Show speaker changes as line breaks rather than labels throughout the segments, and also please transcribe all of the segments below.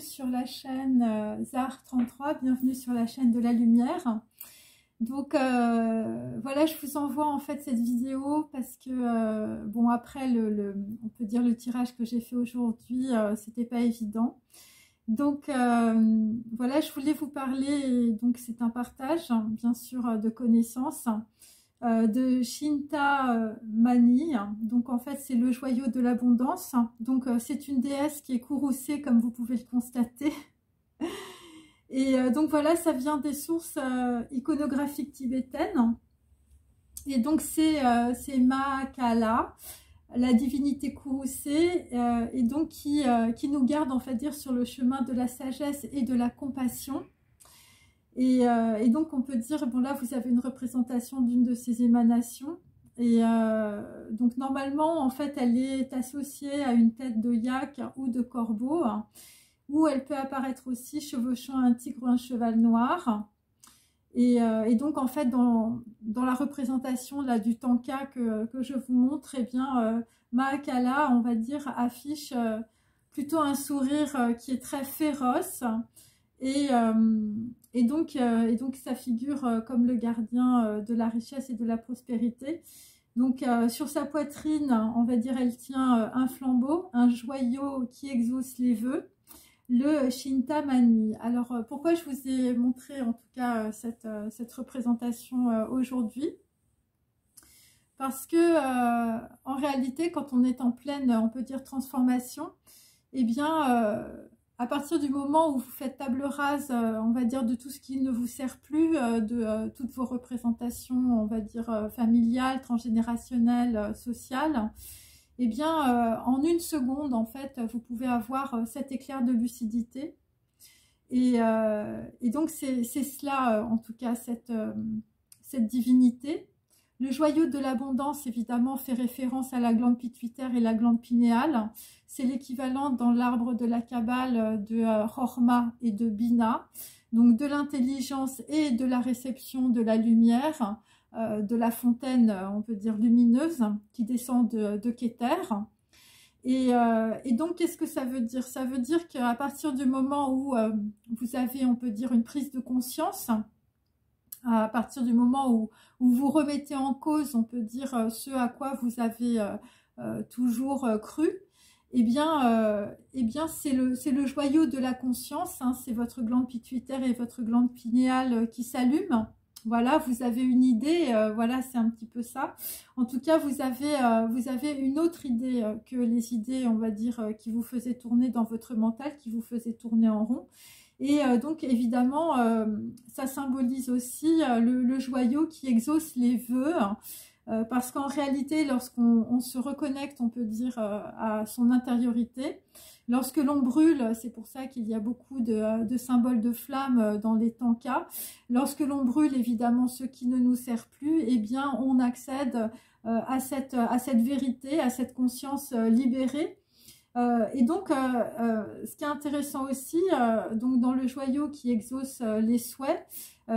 sur la chaîne Zahar33, bienvenue sur la chaîne de la lumière. Donc voilà, je vous envoie en fait cette vidéo parce que bon, après on peut dire le tirage que j'ai fait aujourd'hui, c'était pas évident. Donc voilà, je voulais vous parler, donc c'est un partage bien sûr de connaissances de Shinta Mani. Donc en fait c'est le joyau de l'abondance. Donc c'est une déesse qui est courroucée comme vous pouvez le constater. Et donc voilà, ça vient des sources iconographiques tibétaines. Et donc c'est Mahakala, la divinité courroucée, et donc qui nous garde, on va dire, sur le chemin de la sagesse et de la compassion. Et donc on peut dire, bon là vous avez une représentation d'une de ces émanations. Et donc normalement, en fait, elle est associée à une tête de yak ou de corbeau, où elle peut apparaître aussi chevauchant un tigre ou un cheval noir. Et donc en fait dans la représentation là du tanka que je vous montre, eh bien Mahakala, on va dire, affiche plutôt un sourire qui est très féroce, et donc ça figure comme le gardien de la richesse et de la prospérité. Donc sur sa poitrine, on va dire, elle tient un flambeau, un joyau qui exauce les vœux, le Shinta Mani. Alors pourquoi je vous ai montré en tout cas cette représentation aujourd'hui? Parce que en réalité, quand on est en pleine, on peut dire, transformation, eh bien à partir du moment où vous faites table rase, on va dire, de tout ce qui ne vous sert plus, de toutes vos représentations, on va dire, familiales, transgénérationnelles, sociales, eh bien, en une seconde, en fait, vous pouvez avoir cet éclair de lucidité. Et donc, c'est cela, en tout cas, cette divinité. Le joyau de l'abondance, évidemment, fait référence à la glande pituitaire et la glande pinéale. C'est l'équivalent dans l'arbre de la Kabbale de Chorma et de Bina, donc de l'intelligence et de la réception de la lumière, de la fontaine, on peut dire, lumineuse, qui descend de Keter. Et donc, qu'est-ce que ça veut dire? Ça veut dire qu'à partir du moment où vous avez, on peut dire, une prise de conscience, à partir du moment où vous remettez en cause, on peut dire, ce à quoi vous avez toujours cru, eh bien c'est le joyau de la conscience, hein, c'est votre glande pituitaire et votre glande pinéale qui s'allument. Voilà, vous avez une idée, voilà, c'est un petit peu ça. En tout cas, vous avez une autre idée que les idées, on va dire, qui vous faisaient tourner dans votre mental, qui vous faisaient tourner en rond. Et donc, évidemment, ça symbolise aussi le joyau qui exauce les vœux, parce qu'en réalité, lorsqu'on se reconnecte, on peut dire, à son intériorité, lorsque l'on brûle, c'est pour ça qu'il y a beaucoup de symboles de flammes dans les tankas, lorsque l'on brûle, évidemment, ce qui ne nous sert plus, eh bien, on accède à cette vérité, à cette conscience libérée. Et donc, ce qui est intéressant aussi, donc dans le joyau qui exauce les souhaits,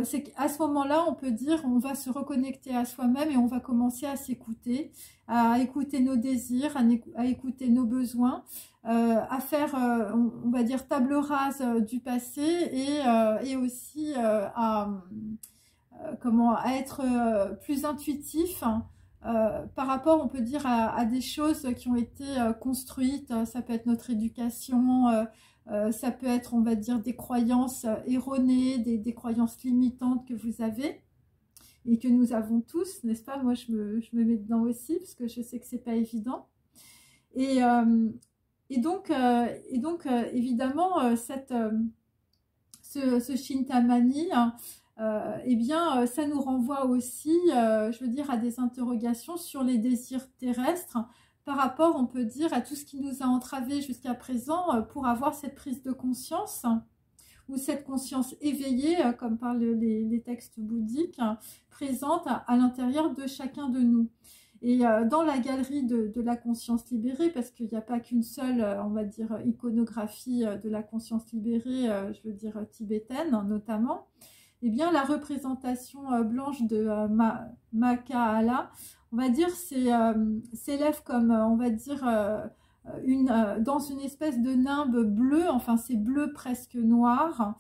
c'est qu'à ce moment-là, on peut dire, on va se reconnecter à soi-même et on va commencer à s'écouter, à écouter nos désirs, à écouter nos besoins, à faire, on va dire, table rase du passé, et aussi à être plus intuitif, par rapport, on peut dire, à des choses qui ont été construites. Ça peut être notre éducation, ça peut être, on va dire, des croyances erronées, des croyances limitantes que vous avez et que nous avons tous, n'est-ce pas? Moi, je me mets dedans aussi parce que je sais que c'est pas évident. Et donc évidemment, ce Shintamani, eh bien, ça nous renvoie aussi, je veux dire, à des interrogations sur les désirs terrestres par rapport, on peut dire, à tout ce qui nous a entravés jusqu'à présent pour avoir cette prise de conscience, ou cette conscience éveillée, comme parlent les textes bouddhiques, présente à l'intérieur de chacun de nous. Et dans la galerie de la conscience libérée, parce qu'il n'y a pas qu'une seule, on va dire, iconographie de la conscience libérée, je veux dire, tibétaine notamment, eh bien, la représentation blanche de Mahakala, on va dire, s'élève comme, on va dire, dans une espèce de nimbe bleu, enfin c'est bleu presque noir,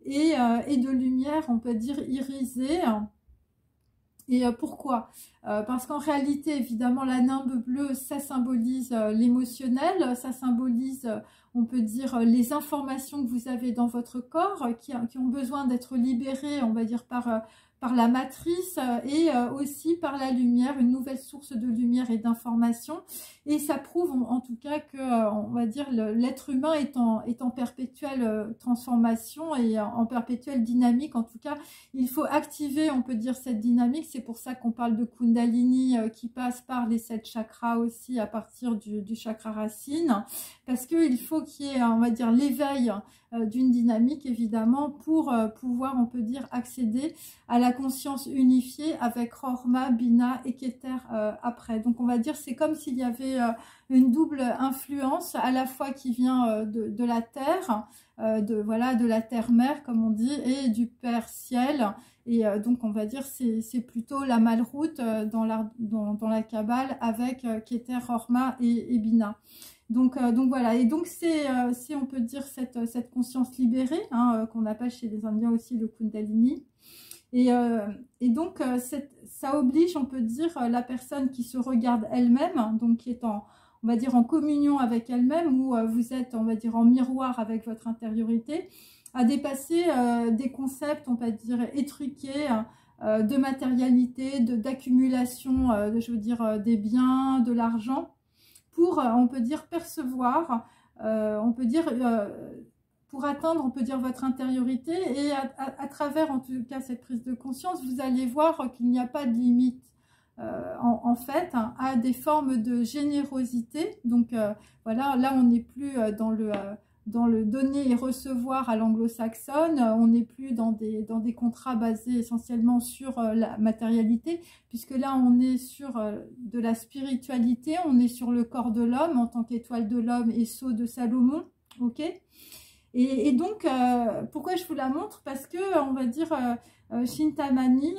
et de lumière, on peut dire, irisée. Et pourquoi? Parce qu'en réalité, évidemment, la nimbe bleue, ça symbolise l'émotionnel, ça symbolise, on peut dire, les informations que vous avez dans votre corps, qui ont besoin d'être libérées, on va dire, par la matrice et aussi par la lumière, une nouvelle source de lumière et d'information. Et ça prouve en tout cas que, on va dire, l'être humain est en perpétuelle transformation et en perpétuelle dynamique. En tout cas, il faut activer, on peut dire, cette dynamique. C'est pour ça qu'on parle de Kundalini qui passe par les 7 chakras aussi à partir du chakra racine. Parce qu'il faut qu'il y ait, on va dire, l'éveil d'une dynamique, évidemment, pour pouvoir, on peut dire, accéder à la conscience unifiée avec Rorma, Bina et Keter après. Donc, on va dire, c'est comme s'il y avait une double influence, à la fois qui vient de la Terre, de la Terre-Mère, comme on dit, et du Père Ciel. Et donc, on va dire, c'est plutôt la malroute dans la Kabbale avec Keter, Rorma et Bina. Donc voilà, et donc c'est on peut dire cette conscience libérée, hein, qu'on appelle chez les Indiens aussi le Kundalini. Et donc ça oblige, on peut dire, la personne qui se regarde elle-même, hein, donc qui est on va dire en communion avec elle-même, ou vous êtes, on va dire, en miroir avec votre intériorité, à dépasser des concepts, on va dire, étriqués, de matérialité, d'accumulation, je veux dire, des biens, de l'argent, pour, on peut dire, percevoir, on peut dire, pour atteindre, on peut dire, votre intériorité. Et à travers, en tout cas, cette prise de conscience, vous allez voir qu'il n'y a pas de limite, en fait, hein, à des formes de générosité. Donc, voilà, là, on n'est plus dans le donner et recevoir à l'anglo-saxonne, on n'est plus dans des contrats basés essentiellement sur la matérialité, puisque là on est sur de la spiritualité, on est sur le corps de l'homme en tant qu'étoile de l'homme et sceau de Salomon, ok. Et donc, pourquoi je vous la montre? Parce que, on va dire, Chintamani,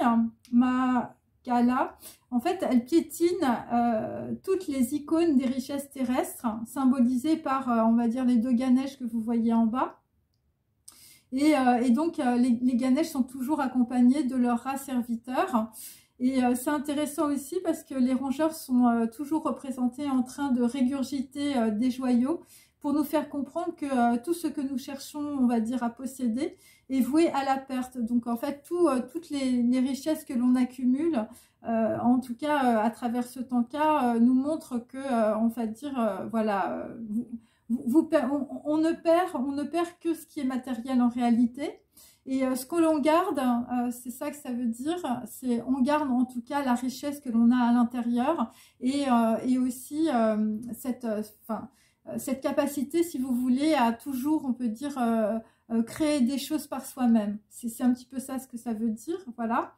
Kala, en fait, elle piétine toutes les icônes des richesses terrestres, symbolisées par, on va dire, les 2 Ganesh que vous voyez en bas. Et donc, les Ganesh sont toujours accompagnés de leurs rats serviteurs. Et c'est intéressant aussi parce que les rongeurs sont toujours représentés en train de régurgiter des joyaux pour nous faire comprendre que tout ce que nous cherchons, on va dire, à posséder, est voué à la perte. Donc, en fait, toutes les richesses que l'on accumule, en tout cas, à travers ce tanka, nous montrent que, on va dire, voilà, on ne perd que ce qui est matériel en réalité. Et ce que l'on garde, c'est ça que ça veut dire, c'est on garde en tout cas la richesse que l'on a à l'intérieur et aussi cette capacité, si vous voulez, à toujours, on peut dire, créer des choses par soi-même. C'est un petit peu ça ce que ça veut dire, voilà.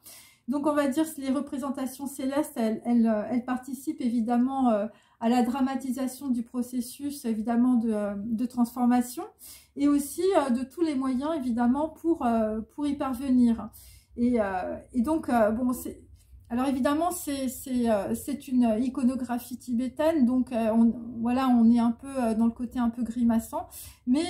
Donc, on va dire que les représentations célestes, elles participent évidemment à la dramatisation du processus, évidemment, de transformation, et aussi de tous les moyens, évidemment, pour y parvenir. Et donc, bon, alors évidemment, c'est une iconographie tibétaine, donc voilà, on est un peu dans le côté un peu grimaçant, mais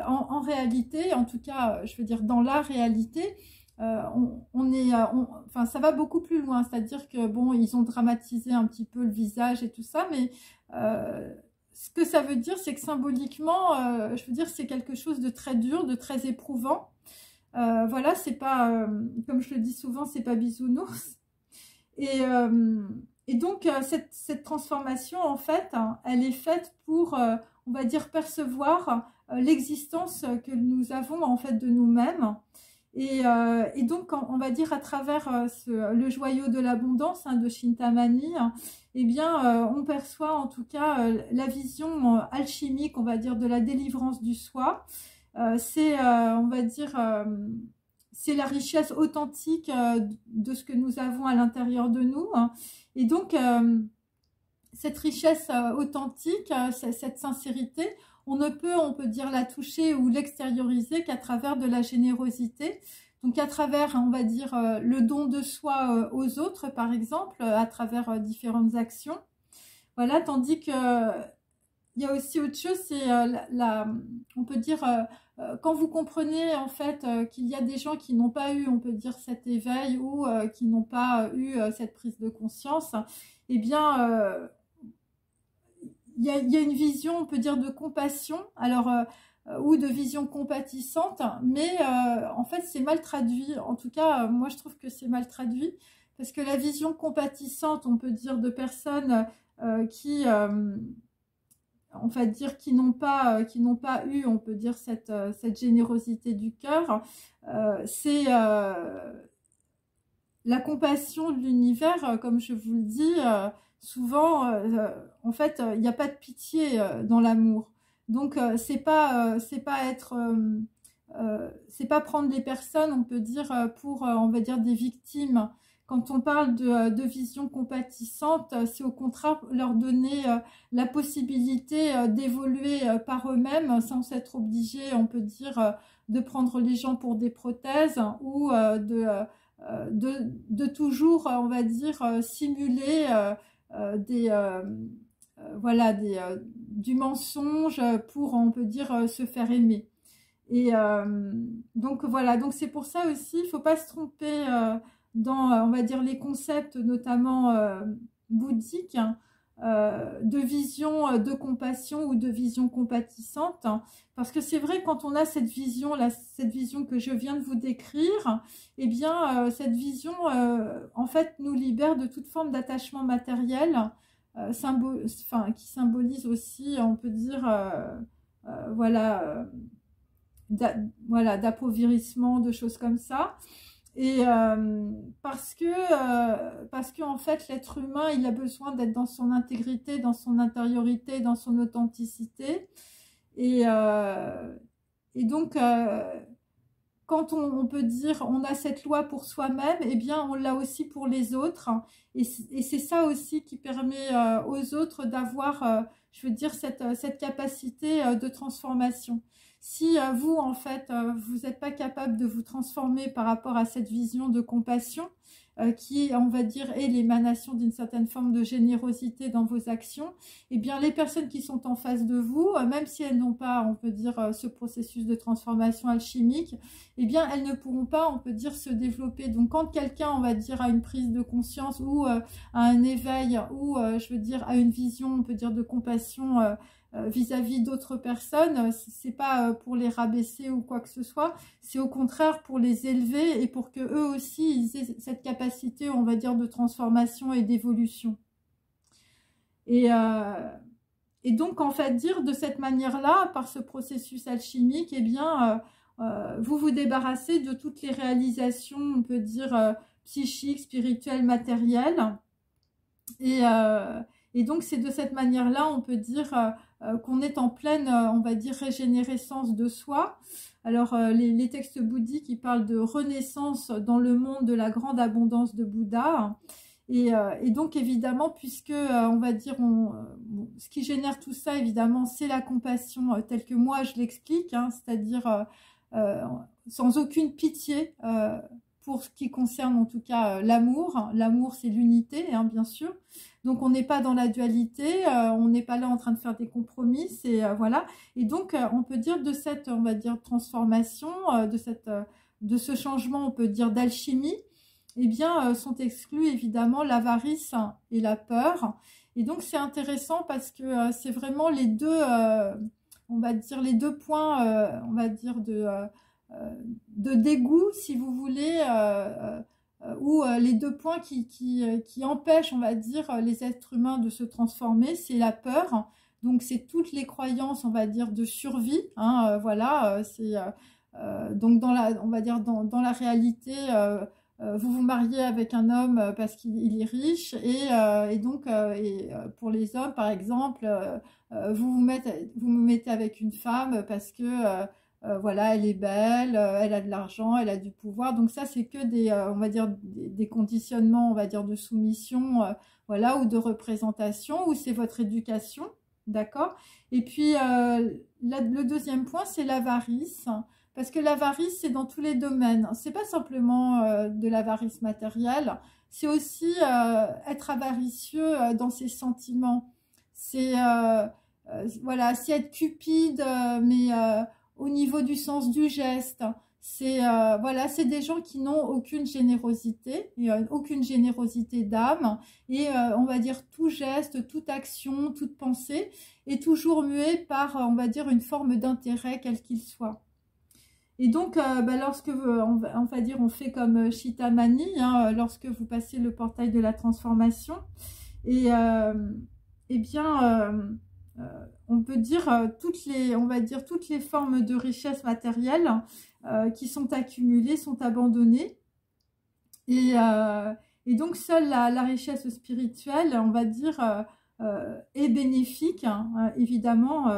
en réalité, en tout cas, je veux dire, dans la réalité, enfin, ça va beaucoup plus loin, c'est-à-dire que bon, ils ont dramatisé un petit peu le visage et tout ça, mais ce que ça veut dire, c'est que symboliquement, je veux dire, c'est quelque chose de très dur, de très éprouvant. Voilà, c'est pas, comme je le dis souvent, c'est pas bisounours. Et donc, cette transformation, en fait, hein, elle est faite pour, on va dire, percevoir l'existence que nous avons, en fait, de nous-mêmes. Et donc, on va dire, à travers le joyau de l'abondance, hein, de Chintamani, hein, eh bien, on perçoit en tout cas la vision alchimique, on va dire, de la délivrance du soi. C'est, on va dire, c'est la richesse authentique de ce que nous avons à l'intérieur de nous. Hein. Et donc, cette richesse authentique, cette sincérité, on peut dire, la toucher ou l'extérioriser qu'à travers de la générosité. Donc, à travers, on va dire, le don de soi aux autres, par exemple, à travers différentes actions. Voilà, tandis que il y a aussi autre chose, c'est on peut dire, quand vous comprenez en fait qu'il y a des gens qui n'ont pas eu, on peut dire, cet éveil ou qui n'ont pas eu cette prise de conscience, eh bien, il y a une vision, on peut dire, de compassion, alors ou de vision compatissante, mais en fait, c'est mal traduit. En tout cas, moi, je trouve que c'est mal traduit, parce que la vision compatissante, on peut dire, de personnes qui on va dire qui n'ont pas eu, on peut dire, cette générosité du cœur, c'est la compassion de l'univers, comme je vous le dis, souvent, en fait, il n'y a pas de pitié dans l'amour. Donc, c'est pas être, c'est pas prendre les personnes, on peut dire, pour, on va dire, des victimes. Quand on parle de vision compatissante, c'est au contraire leur donner la possibilité d'évoluer par eux-mêmes sans être obligés, on peut dire, de prendre les gens pour des prothèses ou de toujours, on va dire, simuler voilà, du mensonge pour, on peut dire, se faire aimer. Et donc voilà, donc c'est pour ça aussi, il ne faut pas se tromper dans, on va dire, les concepts notamment bouddhiques, hein, de vision de compassion ou de vision compatissante, hein, parce que c'est vrai, quand on a cette vision là, cette vision que je viens de vous décrire, eh bien cette vision en fait nous libère de toute forme d'attachement matériel, qui symbolise aussi, on peut dire, voilà, voilà, d'appauvrissement, de choses comme ça. Et parce que en fait l'être humain, il a besoin d'être dans son intégrité, dans son intériorité, dans son authenticité. Et, donc quand on peut dire on a cette loi pour soi-même, eh bien on l'a aussi pour les autres. Et c'est ça aussi qui permet aux autres d'avoir, je veux dire, cette capacité de transformation. Si vous, en fait, vous n'êtes pas capable de vous transformer par rapport à cette vision de compassion, qui, on va dire, est l'émanation d'une certaine forme de générosité dans vos actions, eh bien, les personnes qui sont en face de vous, même si elles n'ont pas, on peut dire, ce processus de transformation alchimique, eh bien, elles ne pourront pas, on peut dire, se développer. Donc, quand quelqu'un, on va dire, a une prise de conscience ou a un éveil ou, je veux dire, a une vision, on peut dire, de compassion vis-à-vis d'autres personnes, c'est pas pour les rabaisser ou quoi que ce soit, c'est au contraire pour les élever et pour que eux aussi ils aient cette capacité, on va dire, de transformation et d'évolution. Et donc, en fait, dire de cette manière-là, par ce processus alchimique, eh bien, vous vous débarrassez de toutes les réalisations, on peut dire, psychiques, spirituelles, matérielles. Et donc, c'est de cette manière-là, on peut dire, qu'on est en pleine, on va dire, régénérescence de soi. Alors, les textes bouddhiques, ils parlent de renaissance dans le monde de la grande abondance de Bouddha. Et donc, évidemment, puisque, on va dire, ce qui génère tout ça, évidemment, c'est la compassion telle que moi, je l'explique, hein, c'est-à-dire sans aucune pitié pour ce qui concerne, en tout cas, l'amour. L'amour, c'est l'unité, hein, bien sûr. Donc, on n'est pas dans la dualité, on n'est pas là en train de faire des compromis, voilà. Et donc, on peut dire de cette, on va dire, transformation, de ce changement, on peut dire, d'alchimie, eh bien, sont exclus évidemment l'avarice et la peur. Et donc, c'est intéressant parce que c'est vraiment les deux, on va dire, les deux points, on va dire, de dégoût, si vous voulez, ou les deux points qui empêchent, on va dire, les êtres humains de se transformer, c'est la peur. Donc, c'est toutes les croyances, on va dire, de survie. Hein, voilà, c'est donc on va dire, dans la réalité, vous vous mariez avec un homme parce qu'il est riche et donc pour les hommes, par exemple, vous vous mettez avec une femme parce que voilà, elle est belle, elle a de l'argent, elle a du pouvoir. Donc ça, c'est que on va dire, des conditionnements, on va dire, de soumission, voilà, ou de représentation, ou c'est votre éducation, d'accord? Et puis, le deuxième point, c'est l'avarice. Parce que l'avarice, c'est dans tous les domaines. C'est pas simplement de l'avarice matérielle, c'est aussi être avaricieux dans ses sentiments. C'est voilà, c'est être cupide, mais au niveau du sens du geste. C'est voilà, c'est des gens qui n'ont aucune générosité d'âme, et on va dire tout geste, toute action, toute pensée est toujours muée par, on va dire, une forme d'intérêt quel qu'il soit. Et donc, lorsque on va dire, on fait comme Chitamani, hein, lorsque vous passez le portail de la transformation, et eh bien, on peut dire on va dire toutes les formes de richesse matérielle qui sont accumulées sont abandonnées, et donc seule la richesse spirituelle, on va dire, est bénéfique, hein, évidemment.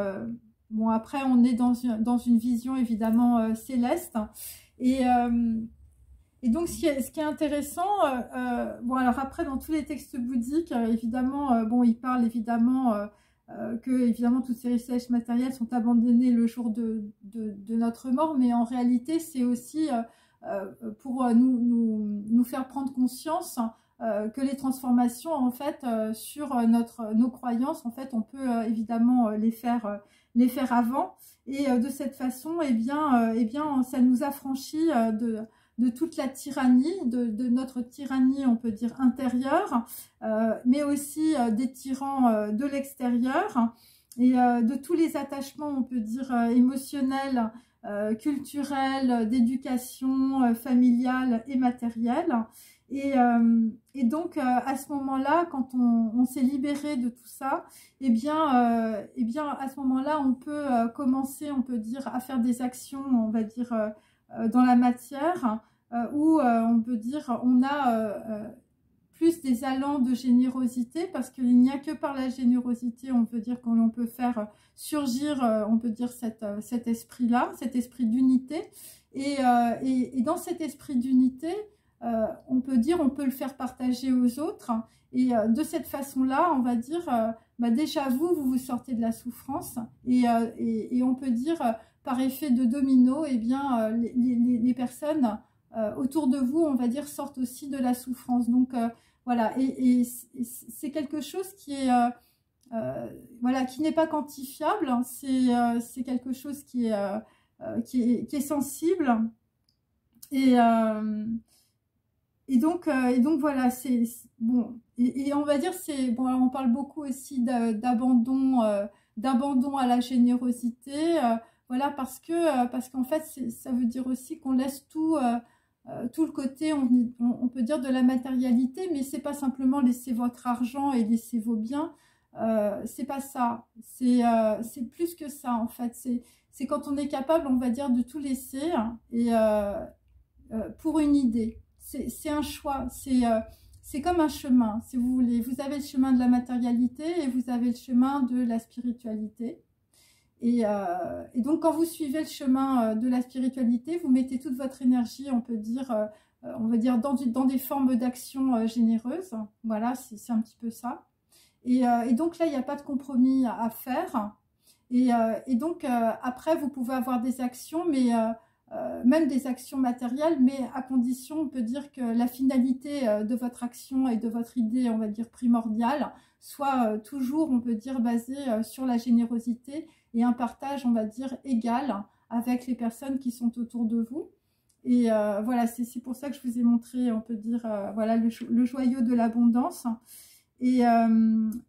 Bon, après, on est dans une vision évidemment céleste, et donc, ce qui est intéressant, bon, alors après, dans tous les textes bouddhiques, évidemment, bon, ils parlent évidemment que, évidemment, toutes ces richesses matérielles sont abandonnées le jour de notre mort, mais en réalité, c'est aussi pour nous faire prendre conscience que les transformations, en fait, sur nos croyances, en fait, on peut évidemment les faire avant, et de cette façon, eh bien, ça nous affranchit de toute la tyrannie, de notre tyrannie, on peut dire, intérieure, mais aussi des tyrans de l'extérieur, et de tous les attachements, on peut dire, émotionnels, culturels, d'éducation, familiale et matérielle. Et donc, à ce moment-là, quand on s'est libéré de tout ça, eh bien, à ce moment-là, on peut commencer, on peut dire, à faire des actions, on va dire, dans la matière, où on peut dire on a plus des allants de générosité, parce qu'il n'y a que par la générosité, on peut dire, qu'on peut faire surgir, on peut dire, cet esprit-là, cet esprit d'unité. Et dans cet esprit d'unité, on peut dire, on peut le faire partager aux autres. Et de cette façon-là, on va dire, déjà vous sortez de la souffrance. Et on peut dire, par effet de domino, eh bien, les personnes autour de vous, on va dire, sortent aussi de la souffrance. Donc, voilà. Et c'est quelque chose qui est... voilà, qui n'est pas quantifiable. C'est quelque chose qui est sensible. Et donc voilà, c'est bon. Et on va dire, c'est bon. Alors on parle beaucoup aussi d'abandon à la générosité. Voilà, parce qu'en fait, ça veut dire aussi qu'on laisse tout le côté, on peut dire, de la matérialité, mais c'est pas simplement laisser votre argent et laisser vos biens. C'est pas ça. C'est plus que ça, en fait. C'est quand on est capable, on va dire, de tout laisser, et pour une idée. C'est un choix, c'est comme un chemin, si vous voulez. Vous avez le chemin de la matérialité et vous avez le chemin de la spiritualité. Et donc, quand vous suivez le chemin de la spiritualité, vous mettez toute votre énergie, on peut dire, on va dire, dans des formes d'action généreuses. Voilà, c'est un petit peu ça. Et donc là, il n'y a pas de compromis à faire. Et donc, après, vous pouvez avoir des actions, mais... même des actions matérielles, mais à condition, on peut dire, que la finalité de votre action et de votre idée, on va dire, primordiale, soit toujours, on peut dire, basée sur la générosité et un partage, on va dire, égal avec les personnes qui sont autour de vous. Et voilà, c'est pour ça que je vous ai montré, on peut dire, voilà, le joyau de l'abondance. Et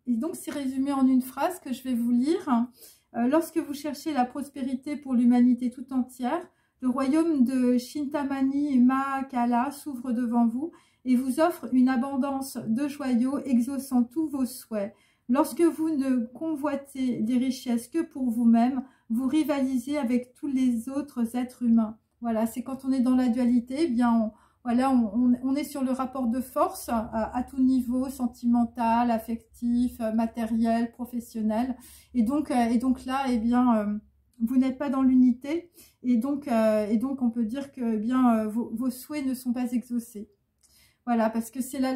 donc, c'est résumé en une phrase que je vais vous lire. Lorsque vous cherchez la prospérité pour l'humanité tout entière, le royaume de Chintamani et Mahakala s'ouvre devant vous et vous offre une abondance de joyaux exaucant tous vos souhaits. Lorsque vous ne convoitez des richesses que pour vous-même, vous rivalisez avec tous les autres êtres humains. Voilà, c'est quand on est dans la dualité, eh bien, on est sur le rapport de force à tout niveau, sentimental, affectif, matériel, professionnel. Et donc là, eh bien... vous n'êtes pas dans l'unité, et donc on peut dire que eh bien vos souhaits ne sont pas exaucés. Voilà, parce que c'est la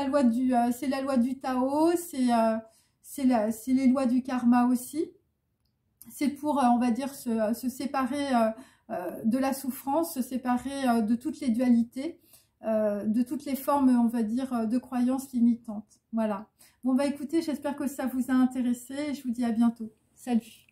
loi du Tao, c'est les lois du karma aussi. C'est pour, on va dire, se séparer de la souffrance, se séparer de toutes les dualités, de toutes les formes, on va dire, de croyances limitantes. Voilà. Bon, bah écoutez, j'espère que ça vous a intéressé et je vous dis à bientôt. Salut!